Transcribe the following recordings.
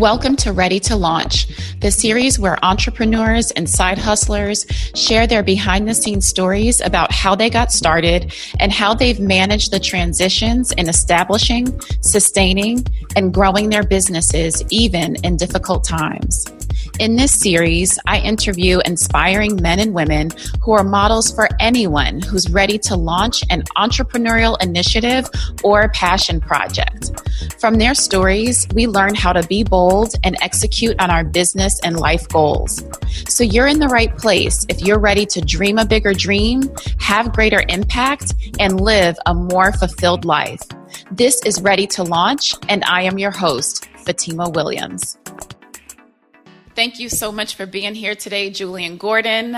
Welcome to Ready to Launch, the series where entrepreneurs and side hustlers share their behind-the-scenes stories about how they got started and how they've managed the transitions in establishing, sustaining, and growing their businesses even in difficult times. In this series, I interview inspiring men and women who are models for anyone who's ready to launch an entrepreneurial initiative or passion project. From their stories, we learn how to be bold and execute on our business and life goals. So you're in the right place if you're ready to dream a bigger dream, have greater impact, and live a more fulfilled life. This is Ready to Launch, and I am your host, Fatimah Williams. Thank you so much for being here today, Jullien Gordon.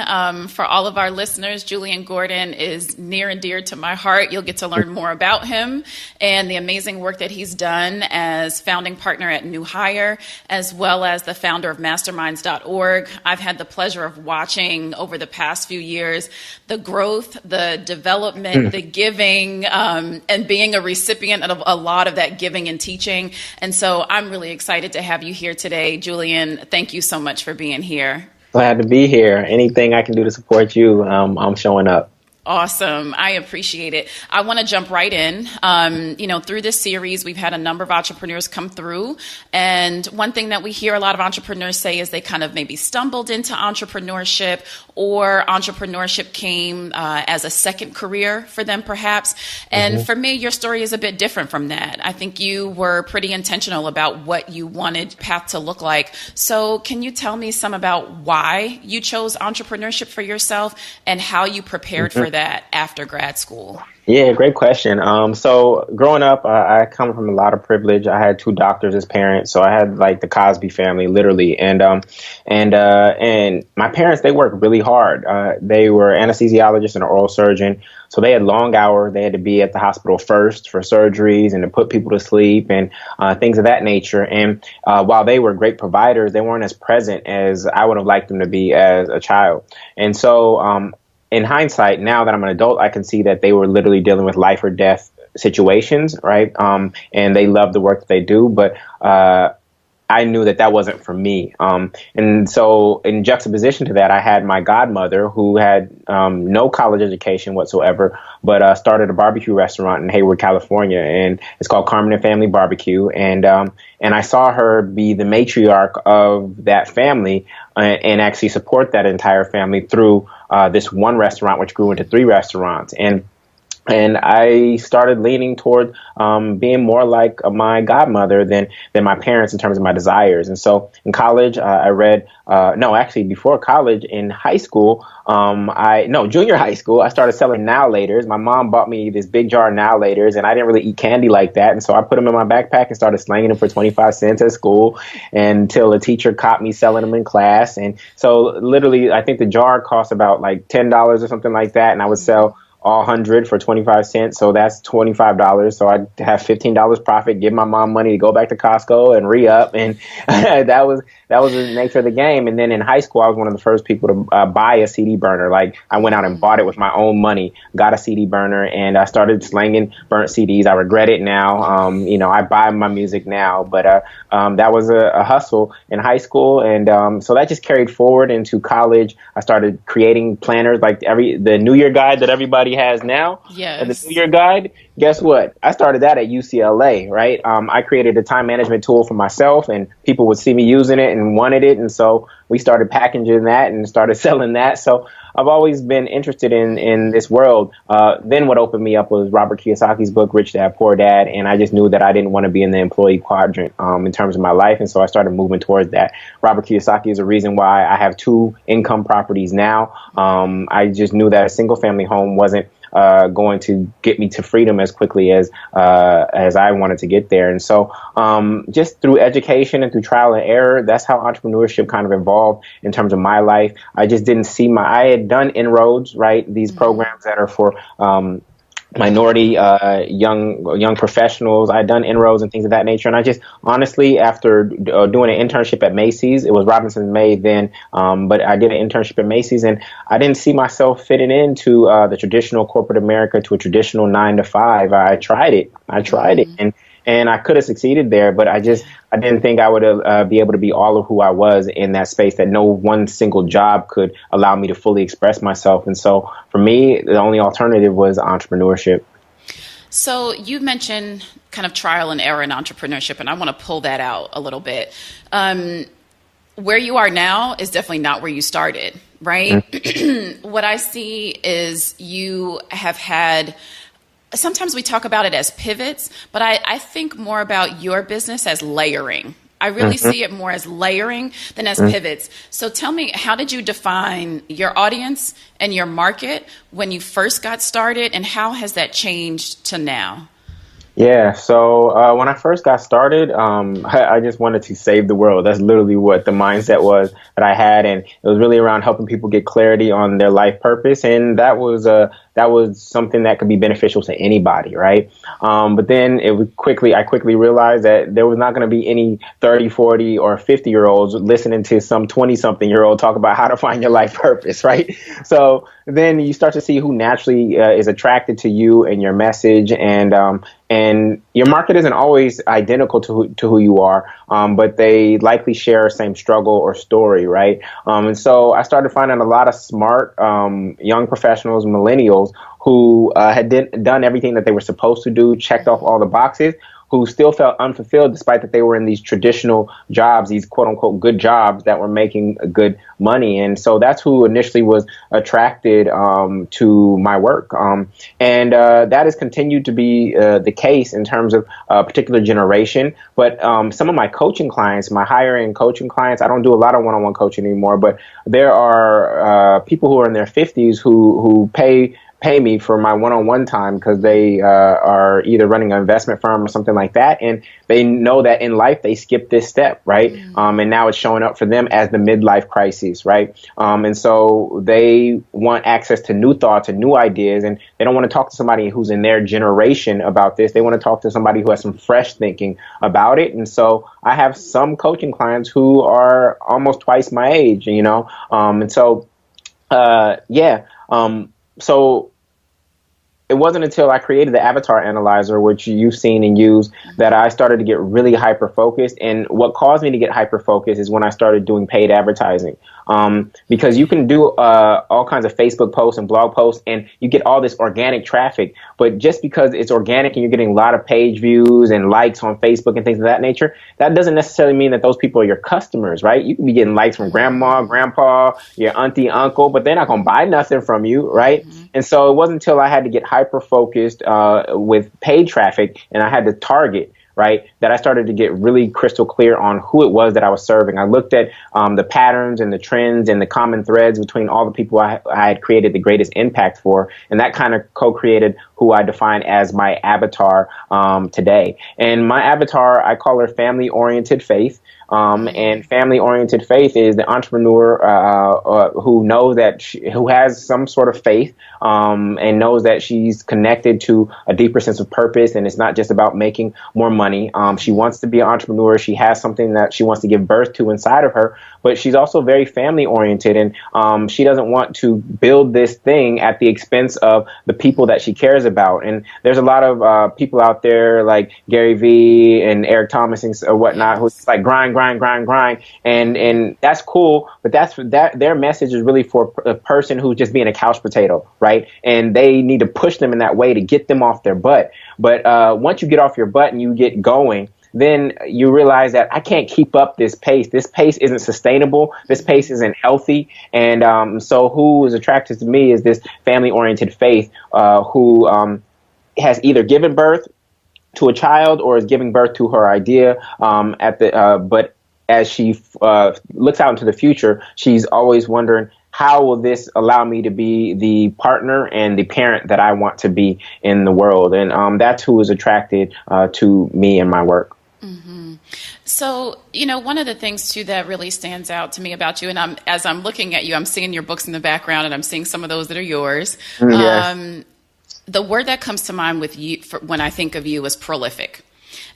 For all of our listeners, Jullien Gordon is near and dear to my heart. You'll get to learn more about him and the amazing work that he's done as founding partner at New Hire, as well as the founder of masterminds.org. I've had the pleasure of watching over the past few years the growth, the development, the giving, and being a recipient of a lot of that giving and teaching. And so I'm really excited to have you here today, Jullien. Thank you so much for being here. Glad to be here. Anything I can do to support you, I'm showing up. Awesome. I appreciate it. I want to jump right in. Through this series, we've had a number of entrepreneurs come through. And one thing that we hear a lot of entrepreneurs say is they kind of maybe stumbled into entrepreneurship, or entrepreneurship came as a second career for them, perhaps. And for me, your story is a bit different from that. I think you were pretty intentional about what you wanted path to look like. So can you tell me some about why you chose entrepreneurship for yourself and how you prepared for that after grad school? Yeah, great question. So growing up, I come from a lot of privilege. I had two doctors as parents, so I had like the Cosby family, literally. And my parents, they worked really hard. They were anesthesiologists and an oral surgeon, so they had long hours. They had to be at the hospital first for surgeries and to put people to sleep and things of that nature. And while they were great providers, they weren't as present as I would have liked them to be as a child. And so in hindsight, now that I'm an adult, I can see that they were literally dealing with life or death situations, right? And they love the work that they do, but I knew that that wasn't for me. And so in juxtaposition to that, I had my godmother who had no college education whatsoever, but started a barbecue restaurant in Hayward, California, and it's called Carmen and Family Barbecue. And I saw her be the matriarch of that family and actually support that entire family through this one restaurant, which grew into 3 restaurants. And I started leaning toward being more like my godmother than my parents in terms of my desires. And so in college, I read, before college, in high school, junior high school, I started selling Now Laters. My mom bought me this big jar of Now Laters, and I didn't really eat candy like that. And so I put them in my backpack and started slanging them for 25 cents at school until a teacher caught me selling them in class. And so literally, I think the jar cost about like $10 or something like that. And I would sell all 100 for 25 cents. So that's $25. So I'd have $15 profit, give my mom money to go back to Costco and re-up. And that was the nature of the game. And then in high school, I was one of the first people to buy a CD burner. Like I went out and bought it with my own money, got a CD burner, and I started slanging burnt CDs. I regret it now. I buy my music now, but that was a hustle in high school. And so that just carried forward into college. I started creating planners like the New Year guide that everybody has now. Yes. The New Year guide. Guess what? I started that at UCLA, right? I created a time management tool for myself, and people would see me using it and wanted it. And so we started packaging that and started selling that. So I've always been interested in this world. Then what opened me up was Robert Kiyosaki's book, Rich Dad, Poor Dad. And I just knew that I didn't want to be in the employee quadrant in terms of my life. And so I started moving towards that. Robert Kiyosaki is a reason why I have 2 income properties now. I just knew that a single family home wasn't going to get me to freedom as quickly as I wanted to get there. And so just through education and through trial and error, that's how entrepreneurship kind of evolved in terms of my life. I just didn't see I had done inroads, right? These programs that are for minority young professionals. I'd done inroads and things of that nature. And I just honestly, after doing an internship at Macy's, it was Robinson's May then, but I did an internship at Macy's, and I didn't see myself fitting into the traditional corporate America, to a traditional 9 to 5. I tried it. and I could have succeeded there, but I didn't think I would be able to be all of who I was in that space, that no one single job could allow me to fully express myself. And so for me, the only alternative was entrepreneurship. So you mentioned kind of trial and error in entrepreneurship, and I want to pull that out a little bit. Where you are now is definitely not where you started, right? Mm-hmm. What I see is you have had, sometimes we talk about it as pivots, but I think more about your business as layering. I really see it more as layering than as pivots. So tell me, how did you define your audience and your market when you first got started, and how has that changed to now? Yeah, so when I first got started, I just wanted to save the world. That's literally what the mindset was that I had, and it was really around helping people get clarity on their life purpose, and that was something that could be beneficial to anybody, right? But then I quickly realized that there was not going to be any 30, 40, or 50-year-olds listening to some 20-something-year-old talk about how to find your life purpose, right? So then you start to see who naturally is attracted to you and your message, and your market isn't always identical to who you are, but they likely share the same struggle or story, right? And so I started finding a lot of smart young professionals, millennials, who had done everything that they were supposed to do, checked off all the boxes, who still felt unfulfilled despite that they were in these traditional jobs, these quote unquote good jobs that were making good money. And so that's who initially was attracted to my work. And that has continued to be the case in terms of a particular generation. But some of my coaching clients, my higher end coaching clients, I don't do a lot of one-on-one coaching anymore, but there are people who are in their 50s who pay me for my one-on-one time because they are either running an investment firm or something like that, and they know that in life they skip this step, right? And now it's showing up for them as the midlife crisis, right? And so they want access to new thoughts and new ideas, and they don't want to talk to somebody who's in their generation about this. They want to talk to somebody who has some fresh thinking about it. And so I have some coaching clients who are almost twice my age, and so so it wasn't until I created the avatar analyzer, which you've seen and used, that I started to get really hyper focused. And what caused me to get hyper focused is when I started doing paid advertising. Because you can do all kinds of Facebook posts and blog posts, and you get all this organic traffic. But just because it's organic and you're getting a lot of page views and likes on Facebook and things of that nature, that doesn't necessarily mean that those people are your customers, right? You can be getting likes from grandma, grandpa, your auntie, uncle, but they're not going to buy nothing from you, right? And so it wasn't until I had to get hyper focused with paid traffic, and I had to target, right, that I started to get really crystal clear on who it was that I was serving. I looked at the patterns and the trends and the common threads between all the people I had created the greatest impact for, and that kind of co-created who I define as my avatar today. And my avatar, I call her family-oriented faith. And family-oriented faith is the entrepreneur who knows that who has some sort of faith and knows that she's connected to a deeper sense of purpose, and it's not just about making more money. She wants to be an entrepreneur. She has something that she wants to give birth to inside of her, but she's also very family-oriented, and she doesn't want to build this thing at the expense of the people that she cares about. And there's a lot of people out there like Gary Vee and Eric Thomas and whatnot who's like grind, and that's cool, but their message is really for a person who's just being a couch potato, right? And they need to push them in that way to get them off their butt. But once you get off your butt and you get going, then you realize that I can't keep up this pace. This pace isn't sustainable. This pace isn't healthy. And so who is attracted to me is this family-oriented faith who has either given birth to a child or is giving birth to her idea but as she looks out into the future, she's always wondering, how will this allow me to be the partner and the parent that I want to be in the world? And that's who is attracted to me and my work. Mm-hmm. So, one of the things, too, that really stands out to me about you, and as I'm looking at you, I'm seeing your books in the background, and I'm seeing some of those that are yours. Yes. The word that comes to mind with you when I think of you is prolific.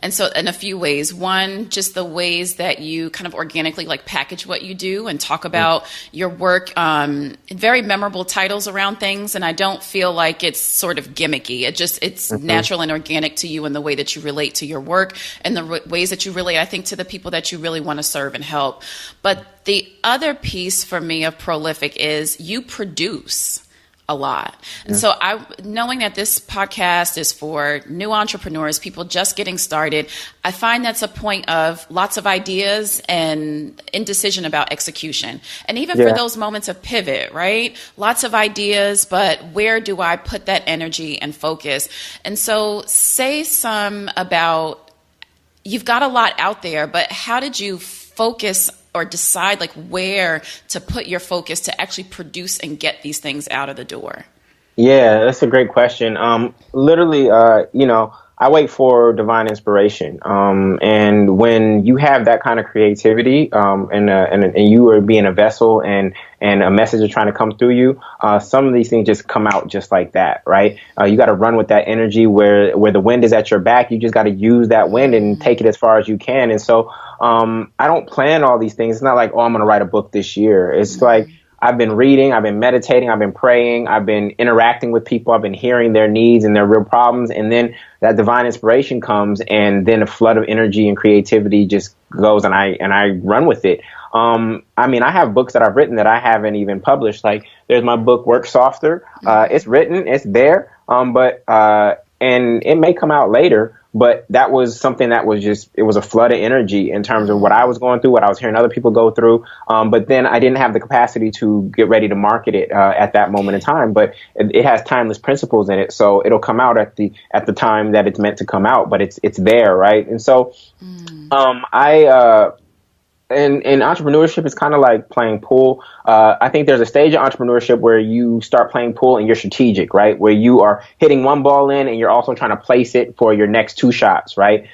And so in a few ways, one, just the ways that you kind of organically like package what you do and talk about your work, very memorable titles around things. And I don't feel like it's sort of gimmicky. It's natural and organic to you in the way that you relate to your work and the ways that you relate, I think, to the people that you really want to serve and help. But the other piece for me of prolific is you produce a lot. And so knowing that this podcast is for new entrepreneurs, people just getting started, I find that's a point of lots of ideas and indecision about execution. And even for those moments of pivot, right? Lots of ideas, but where do I put that energy and focus? And so say some about, you've got a lot out there, but how did you focus or decide like where to put your focus to actually produce and get these things out of the door? Yeah, that's a great question. Literally, I wait for divine inspiration. And when you have that kind of creativity, and you are being a vessel and a message is trying to come through you, some of these things just come out just like that, right? You got to run with that energy where the wind is at your back. You just got to use that wind and take it as far as you can. And so, I don't plan all these things. It's not like, I'm going to write a book this year. It's like, I've been reading, I've been meditating, I've been praying, I've been interacting with people, I've been hearing their needs and their real problems. And then that divine inspiration comes, and then a flood of energy and creativity just goes, and I run with it. I have books that I've written that I haven't even published. Like there's my book, Work Softer. It's written, it's there. And it may come out later, but that was something that was it was a flood of energy in terms of what I was going through, what I was hearing other people go through. But then I didn't have the capacity to get ready to market it at that moment in time. But it has timeless principles in it, so it'll come out at the time that it's meant to come out. But it's there, right? And so And entrepreneurship is kind of like playing pool. I think there's a stage of entrepreneurship where you start playing pool and you're strategic, right? Where you are hitting one ball in and you're also trying to place it for your next two shots, right?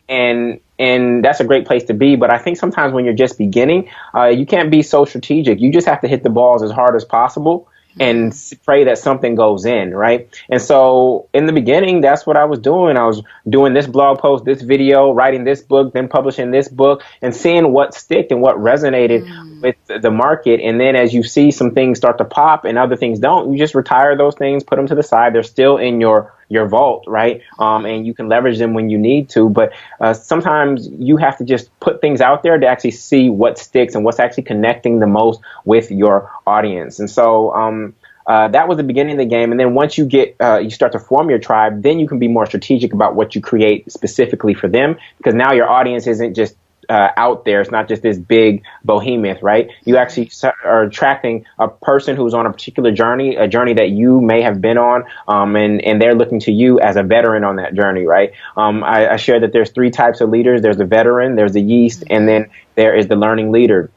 And that's a great place to be. But I think sometimes when you're just beginning, you can't be so strategic. You just have to hit the balls as hard as possible and pray that something goes in, right? And so in the beginning, that's what I was doing. I was doing this blog post, this video, writing this book, then publishing this book, and seeing what sticked and what resonated with the market. And then as you see some things start to pop and other things don't, you just retire those things, put them to the side. They're still in your vault, right? And you can leverage them when you need to. But sometimes you have to just put things out there to actually see what sticks and what's actually connecting the most with your audience. And so that was the beginning of the game. And then once you you start to form your tribe, then you can be more strategic about what you create specifically for them, because now your audience isn't just out there. It's not just this big behemoth, right? You actually are attracting a person who's on a particular journey, a journey that you may have been on, and they're looking to you as a veteran on that journey, right? I shared that there's three types of leaders. There's the veteran, there's the yeast, and then there is the learning leader.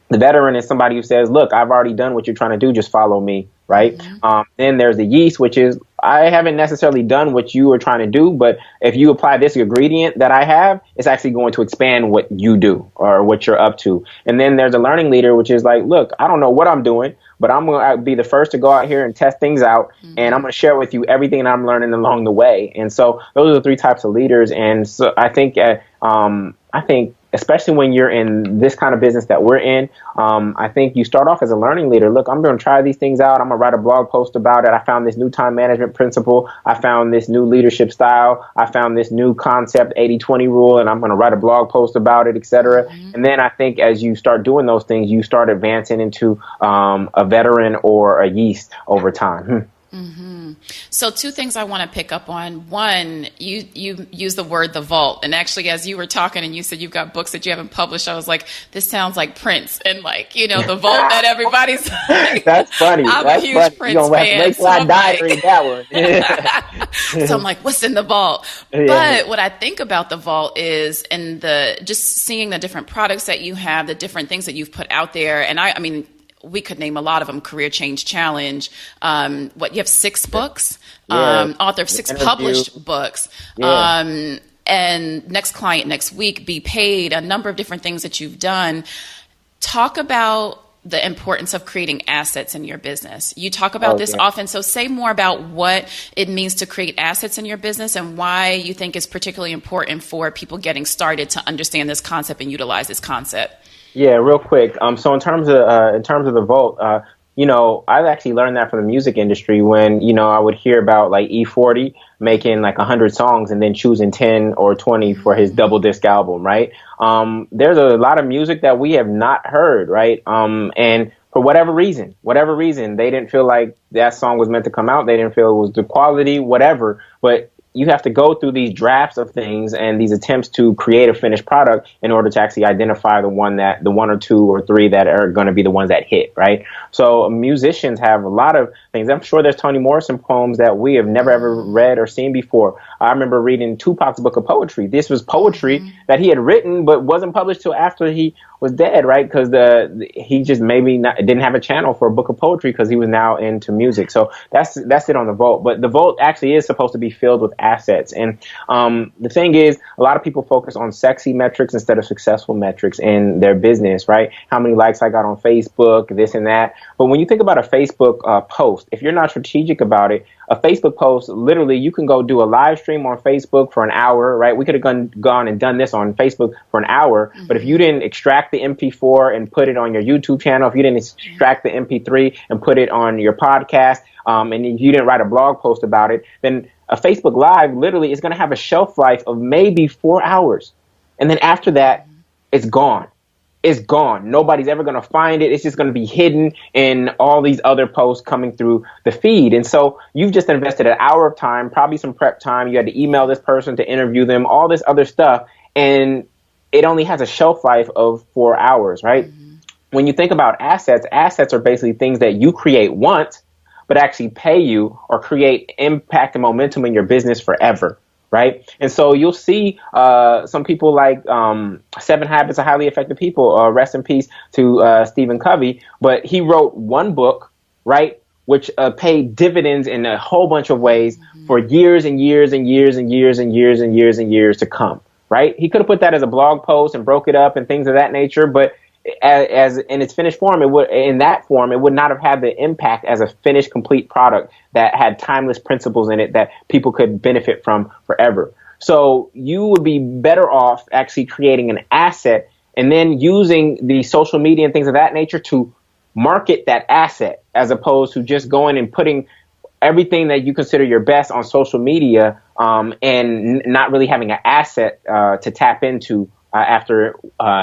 The veteran is somebody who says, look, I've already done what you're trying to do, just follow me, right? Then there's the yeast, which is, I haven't necessarily done what you are trying to do, but if you apply this ingredient that I have, it's actually going to expand what you do or what you're up to. And then there's a learning leader, which is like, look, I don't know what I'm doing, but I'm going to be the first to go out here and test things out. And I'm going to share with you everything I'm learning along the way. And so those are the three types of leaders. And so I think especially when you're in this kind of business that we're in, I think you start off as a learning leader. Look, I'm going to try these things out. I'm going to write a blog post about it. I found this new time management principle. I found this new leadership style. I found this new concept, 80-20 rule, and I'm going to write a blog post about it, et cetera. And then I think as you start doing those things, you start advancing into a veteran or a yeast over time. So two things I want to pick up on. One, you use the word the vault. And actually, as you were talking and you said you've got books that you haven't published, I was like, this sounds like Prince and the vault that everybody's like. That's funny. I'm That's a huge funny. Prince fan. So I'm like, that one. So I'm like, what's in the vault? Yeah. But what I think about the vault is just seeing the different products that you have, the different things that you've put out there. And I mean, we could name a lot of them. Career Change Challenge. You have 6 books, author of 6 published books. And Next Client Next Week, Be Paid, a number of different things that you've done. Talk about the importance of creating assets in your business. You talk about this yeah. often, so say more about what it means to create assets in your business and why you think it's particularly important for people getting started to understand this concept and utilize this concept. Yeah, real quick. So in terms of the vault, I've actually learned that from the music industry when, I would hear about like E40 making like 100 songs and then choosing 10 or 20 for his double disc album, right? There's a lot of music that we have not heard, right? And for whatever reason, they didn't feel like that song was meant to come out. They didn't feel it was the quality, whatever. But you have to go through these drafts of things and these attempts to create a finished product in order to actually identify the one or two or three that are going to be the ones that hit, right? So musicians have a lot of things. I'm sure there's Toni Morrison poems that we have never ever read or seen before. I remember reading Tupac's book of poetry. This was poetry that he had written but wasn't published till after he was dead, right? Because he just didn't have a channel for a book of poetry because he was now into music. So that's it on the vault. But the vault actually is supposed to be filled with assets. And the thing is, a lot of people focus on sexy metrics instead of successful metrics in their business, right? How many likes I got on Facebook, this and that. But when you think about a Facebook post, if you're not strategic about it, a Facebook post, literally, you can go do a live stream on Facebook for an hour, right? We could have gone and done this on Facebook for an hour, but if you didn't extract the MP4 and put it on your YouTube channel, if you didn't extract the MP3 and put it on your podcast, and if you didn't write a blog post about it, then a Facebook Live literally is going to have a shelf life of maybe 4 hours. And then after that, it's gone. It's gone. Nobody's ever going to find it. It's just going to be hidden in all these other posts coming through the feed. And so you've just invested an hour of time, probably some prep time. You had to email this person to interview them, all this other stuff. And it only has a shelf life of 4 hours, right? When you think about assets are basically things that you create once, but actually pay you or create impact and momentum in your business forever. Right. And so you'll see some people like 7 Habits of Highly Effective People, rest in peace to Stephen Covey. But he wrote one book, right, which paid dividends in a whole bunch of ways for years and years and years and years and years and years and years to come. Right. He could have put that as a blog post and broke it up and things of that nature. But as in its finished form, it would not have had the impact as a finished, complete product that had timeless principles in it that people could benefit from forever. So you would be better off actually creating an asset and then using the social media and things of that nature to market that asset, as opposed to just going and putting everything that you consider your best on social media and not really having an asset to tap into after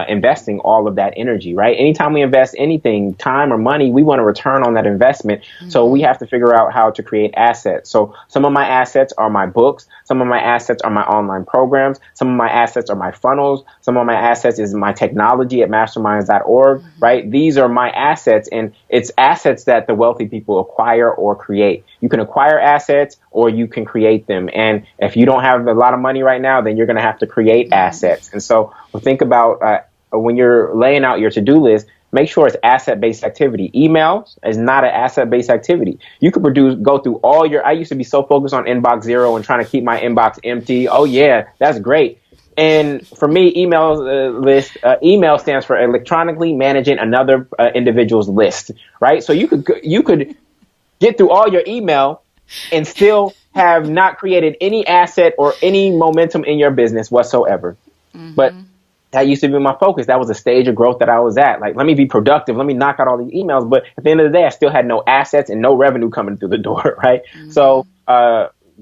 investing all of that energy, right? Anytime we invest anything, time or money, we want a return on that investment. So we have to figure out how to create assets. So some of my assets are my books. Some of my assets are my online programs. Some of my assets are my funnels. Some of my assets is my technology at masterminds.org, right? These are my assets, and it's assets that the wealthy people acquire or create. You can acquire assets or you can create them. And if you don't have a lot of money right now, then you're going to have to create assets. And so think about when you're laying out your to-do list, make sure it's asset-based activity. Email is not an asset-based activity. You could go through I used to be so focused on inbox zero and trying to keep my inbox empty. Oh yeah, that's great. And for me, email stands for electronically managing another individual's list, right? So you could get through all your email and still have not created any asset or any momentum in your business whatsoever. But that used to be my focus. That was a stage of growth that I was at. Like, let me be productive. Let me knock out all these emails. But at the end of the day, I still had no assets and no revenue coming through the door, right? So,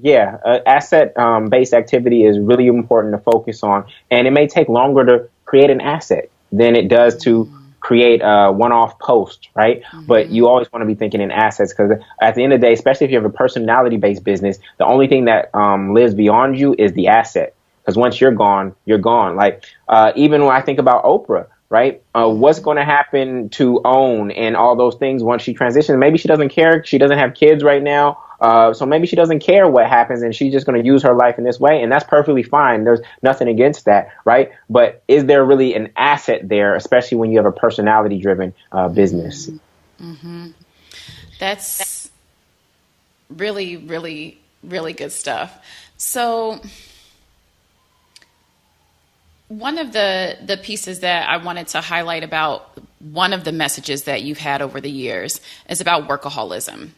asset-based activity is really important to focus on. And it may take longer to create an asset than it does to create a one-off post, right? But you always want to be thinking in assets, because at the end of the day, especially if you have a personality-based business, the only thing that lives beyond you is the asset. Because once you're gone, you're gone. Like, even when I think about Oprah, right? What's going to happen to OWN and all those things once she transitions? Maybe she doesn't care. She doesn't have kids right now. So maybe she doesn't care what happens and she's just going to use her life in this way. And that's perfectly fine. There's nothing against that, right? But is there really an asset there, especially when you have a personality-driven business? That's really, really, really good stuff. So One of the pieces that I wanted to highlight about one of the messages that you've had over the years is about workaholism.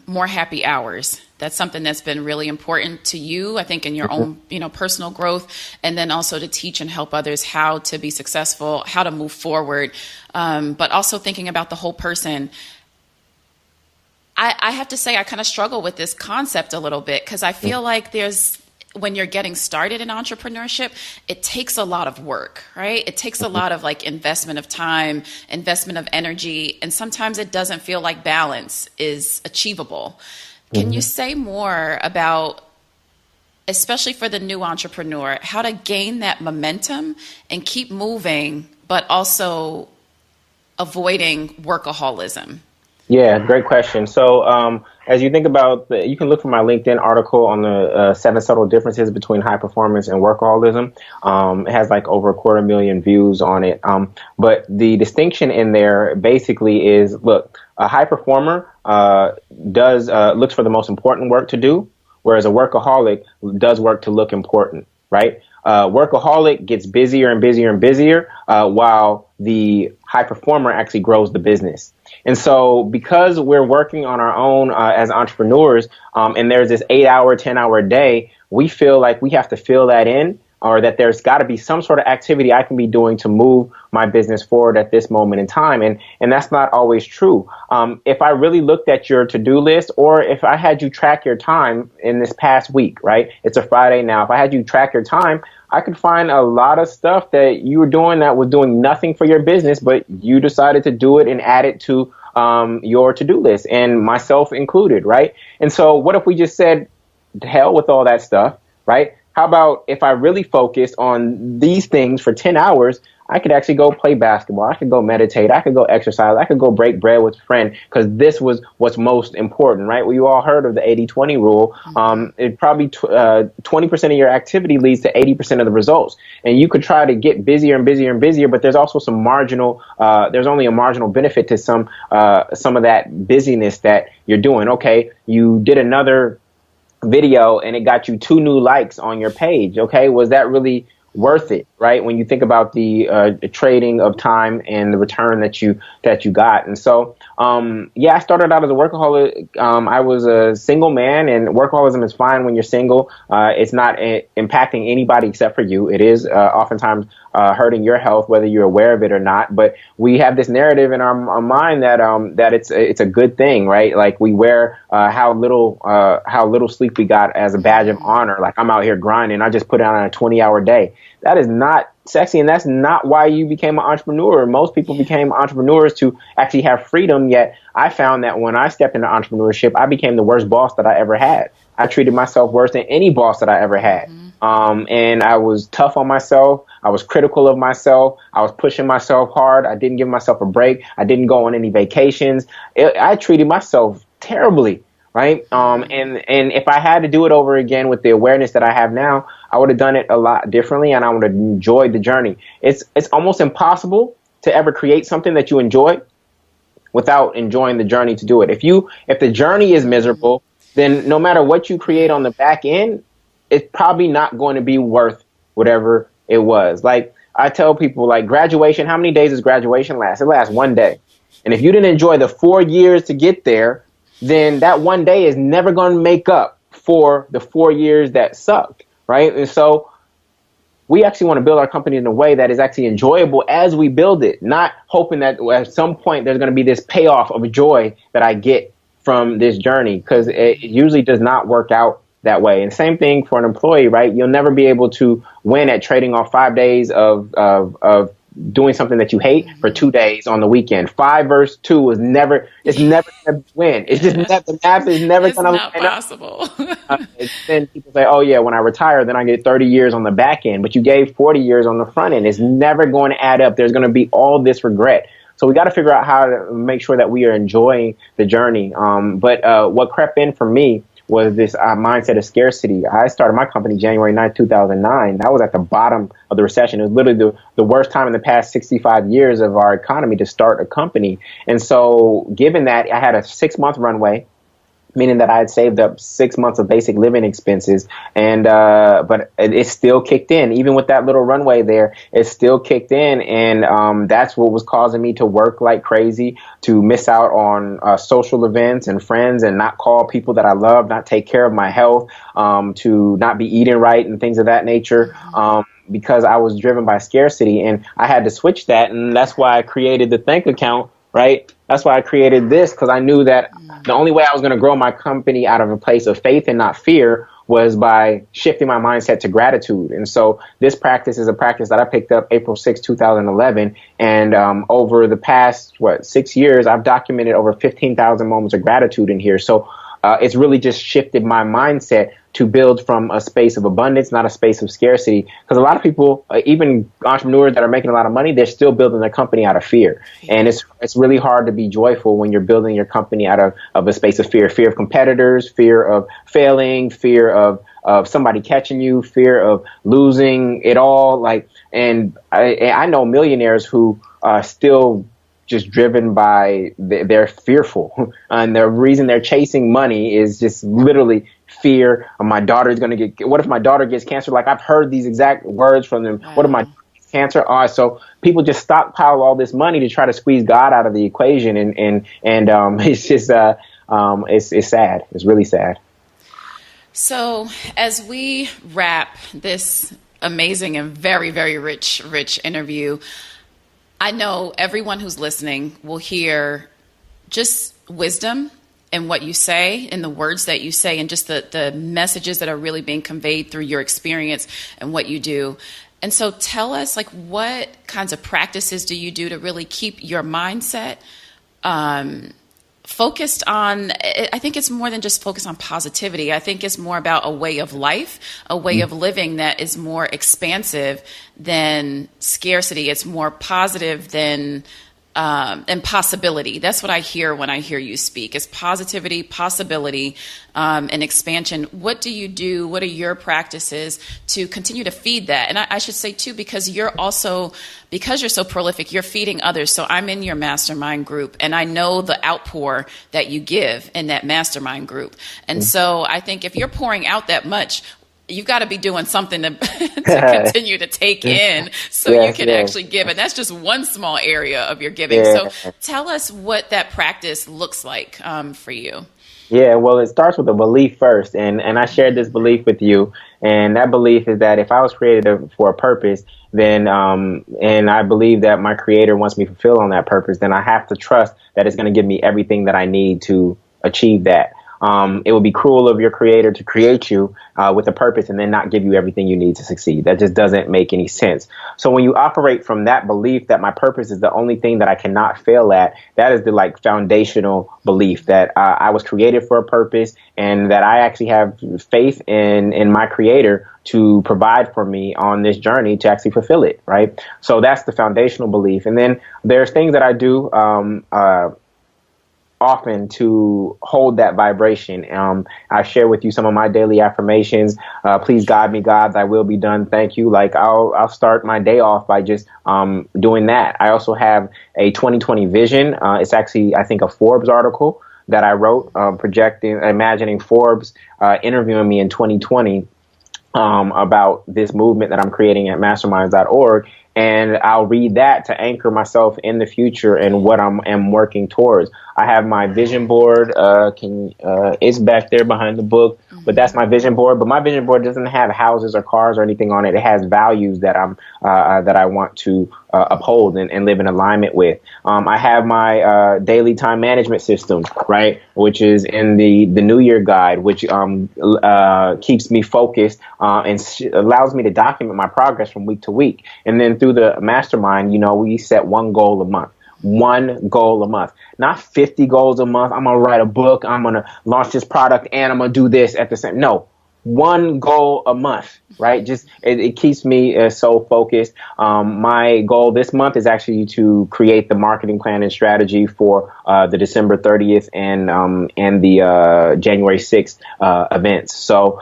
More happy hours. That's something that's been really important to you, I think, in your own, personal growth, and then also to teach and help others how to be successful, how to move forward, but also thinking about the whole person. I have to say I kind of struggle with this concept a little bit because I feel like when you're getting started in entrepreneurship, it takes a lot of work, right? It takes a lot of like investment of time, investment of energy, and sometimes it doesn't feel like balance is achievable. Can you say more about, especially for the new entrepreneur, how to gain that momentum and keep moving, but also avoiding workaholism? Yeah, great question. So as you think about, you can look for my LinkedIn article on the 7 subtle differences between high performance and workaholism. It has like over 250,000 views on it. But the distinction in there basically is, look, a high performer looks for the most important work to do, whereas a workaholic does work to look important, right? Workaholic gets busier and busier and busier, while the high performer actually grows the business. And so because we're working on our own as entrepreneurs, and there's this 8-hour, 10-hour day, we feel like we have to fill that in, or that there's got to be some sort of activity I can be doing to move my business forward at this moment in time. And that's not always true. If I really looked at your to-do list, or if I had you track your time in this past week, right? It's a Friday now. If I had you track your time, I could find a lot of stuff that you were doing that was doing nothing for your business, but you decided to do it and add it to your to-do list, and myself included, right? And so what if we just said, to hell with all that stuff, right? How about if I really focused on these things for 10 hours, I could actually go play basketball. I could go meditate. I could go exercise. I could go break bread with a friend, because this was what's most important, right? Well, you all heard of the 80-20 rule. It probably 20% of your activity leads to 80% of the results. And you could try to get busier and busier and busier, but there's also some there's only a marginal benefit to some of that busyness that you're doing. Okay, you did another video and it got you 2 new likes on your page. Okay, was that really worth it, right? When you think about the trading of time and the return that you got. And so, I started out as a workaholic. I was a single man, and workaholism is fine when you're single. It's not impacting anybody except for you. It is oftentimes hurting your health, whether you're aware of it or not. But we have this narrative in our mind that it's a good thing, right? Like we wear how little sleep we got as a badge of honor. Like, I'm out here grinding. I just put on a 20-hour day. That is not sexy, and that's not why you became an entrepreneur. Most people became entrepreneurs to actually have freedom, yet I found that when I stepped into entrepreneurship, I became the worst boss that I ever had. I treated myself worse than any boss that I ever had. And I was tough on myself. I was critical of myself. I was pushing myself hard. I didn't give myself a break. I didn't go on any vacations. I treated myself terribly. Right. And if I had to do it over again with the awareness that I have now, I would have done it a lot differently, and I would have enjoyed the journey. It's almost impossible to ever create something that you enjoy without enjoying the journey to do it. If the journey is miserable, then no matter what you create on the back end, it's probably not going to be worth whatever it was. Like I tell people, like, graduation, how many days does graduation last? It lasts 1 day. And if you didn't enjoy the 4 years to get there, then that 1 day is never going to make up for the 4 years that sucked, right? And so we actually want to build our company in a way that is actually enjoyable as we build it, not hoping that at some point there's going to be this payoff of joy that I get from this journey, because it usually does not work out that way. And same thing for an employee, right? You'll never be able to win at trading off 5 days of doing something that you hate for 2 days on the weekend. 5 versus 2 it's never gonna win. It's just the math is never gonna not possible. Then people say, oh yeah, when I retire, then I get 30 years on the back end, but you gave 40 years on the front end. It's never going to add up. There's going to be all this regret. So we got to figure out how to make sure that we are enjoying the journey. But what crept in for me was this mindset of scarcity. I started my company January 9th, 2009. That was at the bottom of the recession. It was literally the worst time in the past 65 years of our economy to start a company. And so given that I had a 6-month runway, meaning that I had saved up 6 months of basic living expenses, and but it still kicked in. Even with that little runway there, it still kicked in, and that's what was causing me to work like crazy, to miss out on social events and friends, and not call people that I love, not take care of my health, to not be eating right and things of that nature. Because I was driven by scarcity, and I had to switch that, and that's why I created the Think account, right? That's why I created this, because I knew that the only way I was going to grow my company out of a place of faith and not fear was by shifting my mindset to gratitude. And so this practice is a practice that I picked up April 6, 2011. And over the past, 6 years, I've documented over 15,000 moments of gratitude in here. So it's really just shifted my mindset to build from a space of abundance, not a space of scarcity. Because a lot of people, even entrepreneurs that are making a lot of money, they're still building their company out of fear. And it's really hard to be joyful when you're building your company out of a space of fear. Fear of competitors, fear of failing, fear of somebody catching you, fear of losing it all. And I know millionaires who are still just driven by they're fearful, and the reason they're chasing money is just literally fear. My daughter's going to what if my daughter gets cancer? Like, I've heard these exact words from them. What if my daughter gets cancer? So people just stockpile all this money to try to squeeze God out of the equation, and it's just it's sad. It's really sad. So as we wrap this amazing and very, very rich interview, I know everyone who's listening will hear just wisdom in what you say, in the words that you say, and just the messages that are really being conveyed through your experience and what you do. And so tell us, what kinds of practices do you do to really keep your mindset focused on, I think it's more than just focus on positivity. I think it's more about a way of life, a way of living that is more expansive than scarcity. It's more positive than and possibility. That's what I hear when I hear you speak, is positivity, possibility, and expansion. What do you do? What are your practices to continue to feed that? And I should say too, because you're so prolific, you're feeding others. So I'm in your mastermind group, and I know the outpour that you give in that mastermind group. And so I think if you're pouring out that much, you've got to be doing something to continue to take in, so you can actually give. And that's just one small area of your giving. So tell us what that practice looks like for you. Yeah, well, it starts with a belief first. And I shared this belief with you. And that belief is that if I was created for a purpose, then and I believe that my creator wants me to fulfill on that purpose, then I have to trust that it's going to give me everything that I need to achieve that. It would be cruel of your creator to create you with a purpose and then not give you everything you need to succeed. That just doesn't make any sense. So when you operate from that belief that my purpose is the only thing that I cannot fail at, that is the foundational belief that I was created for a purpose, and that I actually have faith in my creator to provide for me on this journey to actually fulfill it. Right. So that's the foundational belief. And then there's things that I do often to hold that vibration. I share with you some of my daily affirmations. Please guide me, God, thy will be done. Thank you. I'll start my day off by just doing that. I also have a 2020 vision. It's actually, I think, a Forbes article that I wrote, imagining Forbes interviewing me in 2020 about this movement that I'm creating at masterminds.org. And I'll read that to anchor myself in the future and what I'm working towards. I have my vision board. It's back there behind the book, but that's my vision board. But my vision board doesn't have houses or cars or anything on it. It has values that I want to uphold and live in alignment with. I have my daily time management system, right, which is in the New Year guide, which keeps me focused and allows me to document my progress from week to week. And then through the mastermind, we set one goal a month. One goal a month, not 50 goals a month. I'm going to write a book. I'm going to launch this product and I'm going to do this at the same. No, one goal a month, right? Just it keeps me so focused. My goal this month is actually to create the marketing plan and strategy for the December 30th and the January 6th events. So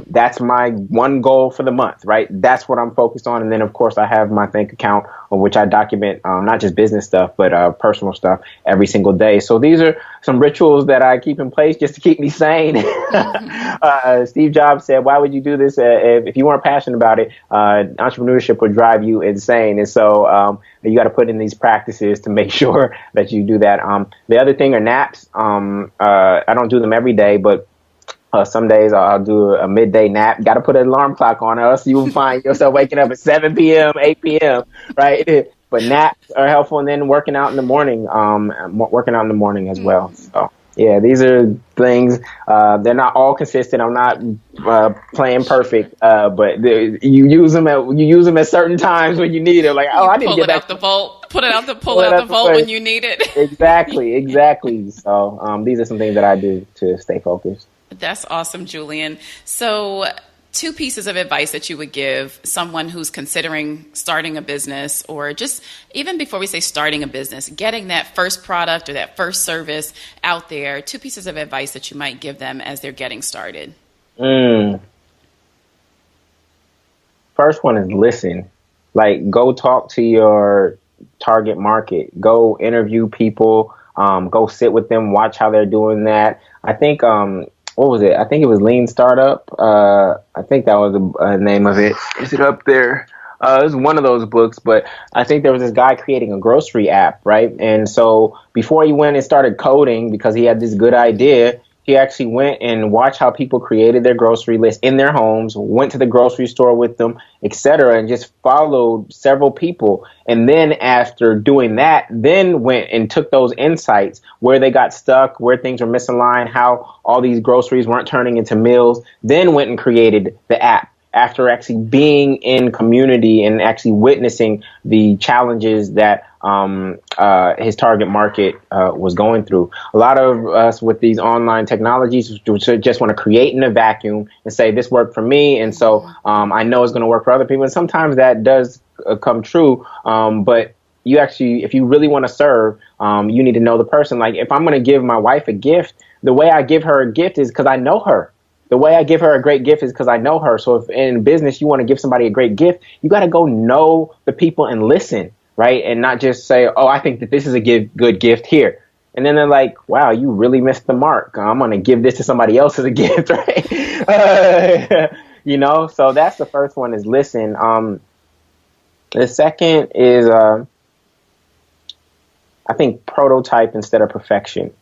that's my one goal for the month, right? That's what I'm focused on. And then, of course, I have my Think account on which I document not just business stuff, but personal stuff every single day. So these are some rituals that I keep in place just to keep me sane. Steve Jobs said, why would you do this if you weren't passionate about it? Entrepreneurship would drive you insane. And so you got to put in these practices to make sure that you do that. The other thing are naps. I don't do them every day, but some days I'll do a midday nap. Got to put an alarm clock on, or else you will find yourself waking up at 7 p.m., 8 p.m., right? But naps are helpful, and then working out in the morning, as well. So, yeah, these are things. They're not all consistent. I'm not playing perfect, but you use them at certain times when you need it. Like, I need to get back the vault. Pull it out the vault when you need it. Exactly. So these are some things that I do to stay focused. That's awesome, Jullien. So 2 pieces of advice that you would give someone who's considering starting a business, or just even before we say starting a business, getting that first product or that first service out there, 2 pieces of advice that you might give them as they're getting started. First one is listen. Like, go talk to your target market. Go interview people. Go sit with them. Watch how they're doing that. I think what was it? I think it was Lean Startup. I think that was the name of it. Is it up there? It was one of those books, but I think there was this guy creating a grocery app, right? And so before he went and started coding, because he had this good idea, he actually went and watched how people created their grocery list in their homes, went to the grocery store with them, etc., and just followed several people. And then after doing that, then went and took those insights, where they got stuck, where things were misaligned, how all these groceries weren't turning into meals, then went and created the app after actually being in community and actually witnessing the challenges that his target market was going through. A lot of us with these online technologies just want to create in a vacuum and say, this worked for me, and so I know it's going to work for other people. And sometimes that does come true, but you actually, if you really want to serve, you need to know the person. Like, if I'm going to give my wife a gift, the way I give her a gift is because I know her. The way I give her a great gift is because I know her. So if in business you want to give somebody a great gift, you got to go know the people and listen, right? And not just say, oh, I think that this is a good gift here. And then they're like, wow, you really missed the mark. I'm going to give this to somebody else as a gift, right? So that's the first one, is listen. The second is, I think, prototype instead of perfection.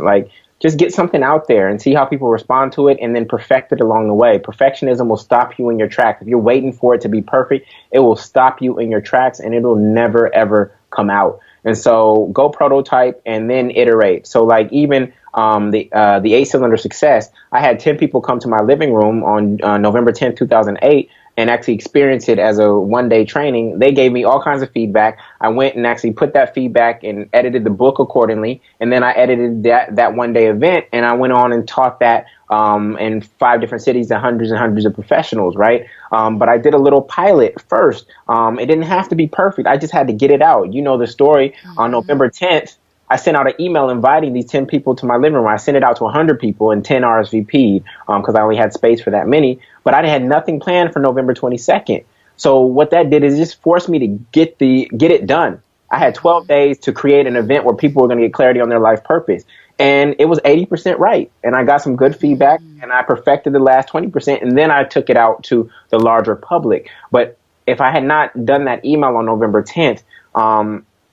Like, just get something out there and see how people respond to it, and then perfect it along the way. Perfectionism will stop you in your tracks. If you're waiting for it to be perfect, it will stop you in your tracks, and it'll never, ever come out. And so go prototype and then iterate. So like even the 8-cylinder success, I had 10 people come to my living room on November 10th, 2008, and actually experience it as a one-day training. They gave me all kinds of feedback. I went and actually put that feedback and edited the book accordingly. And then I edited that one-day event, and I went on and taught that in 5 different cities to hundreds and hundreds of professionals, right? But I did a little pilot first. It didn't have to be perfect. I just had to get it out. You know the story. On November 10th, I sent out an email inviting these 10 people to my living room. I sent it out to 100 people, and 10 RSVP'd because I only had space for that many. But I had nothing planned for November 22nd. So what that did is just forced me to get it done. I had 12 days to create an event where people were going to get clarity on their life purpose. And it was 80% right. And I got some good feedback, and I perfected the last 20%. And then I took it out to the larger public. But if I had not done that email on November 10th,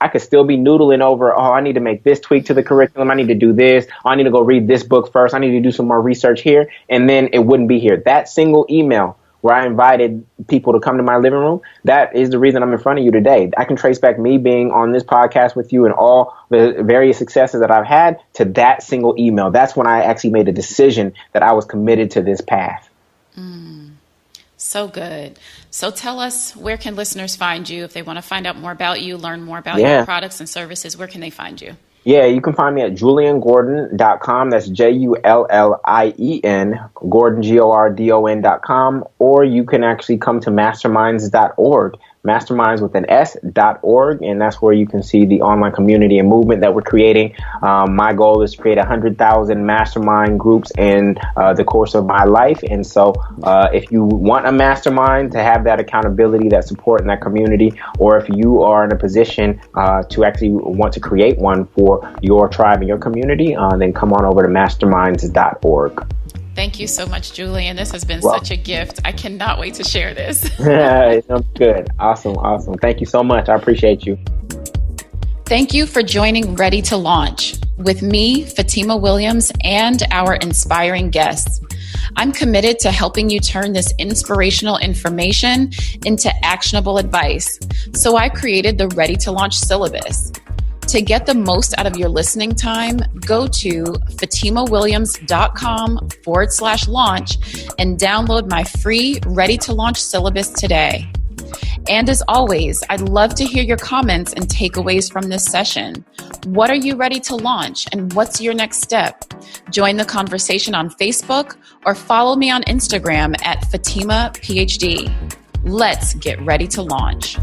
I could still be noodling over, I need to make this tweak to the curriculum. I need to do this. I need to go read this book first. I need to do some more research here. And then it wouldn't be here. That single email where I invited people to come to my living room, that is the reason I'm in front of you today. I can trace back me being on this podcast with you and all the various successes that I've had to that single email. That's when I actually made a decision that I was committed to this path. So good. So tell us, where can listeners find you if they want to find out more about you, learn more about your products and services? Where can they find you? Yeah, you can find me at julliengordon.com. That's Jullien, Gordon, Gordon.com. Or you can actually come to masterminds.org. Masterminds with an S.org, and that's where you can see the online community and movement that we're creating. My goal is to create 100,000 mastermind groups in the course of my life. And so if you want a mastermind to have that accountability, that support in that community, or if you are in a position to actually want to create one for your tribe and your community, then come on over to masterminds.org. Thank you so much, Jullien. This has been such a gift. I cannot wait to share this. It sounds good. Awesome. Thank you so much. I appreciate you. Thank you for joining Ready to Launch with me, Fatimah Williams, and our inspiring guests. I'm committed to helping you turn this inspirational information into actionable advice. So I created the Ready to Launch syllabus. To get the most out of your listening time, go to fatimahwilliams.com/launch and download my free Ready to Launch syllabus today. And as always, I'd love to hear your comments and takeaways from this session. What are you ready to launch and what's your next step? Join the conversation on Facebook or follow me on Instagram at Fatimah PhD. Let's get ready to launch.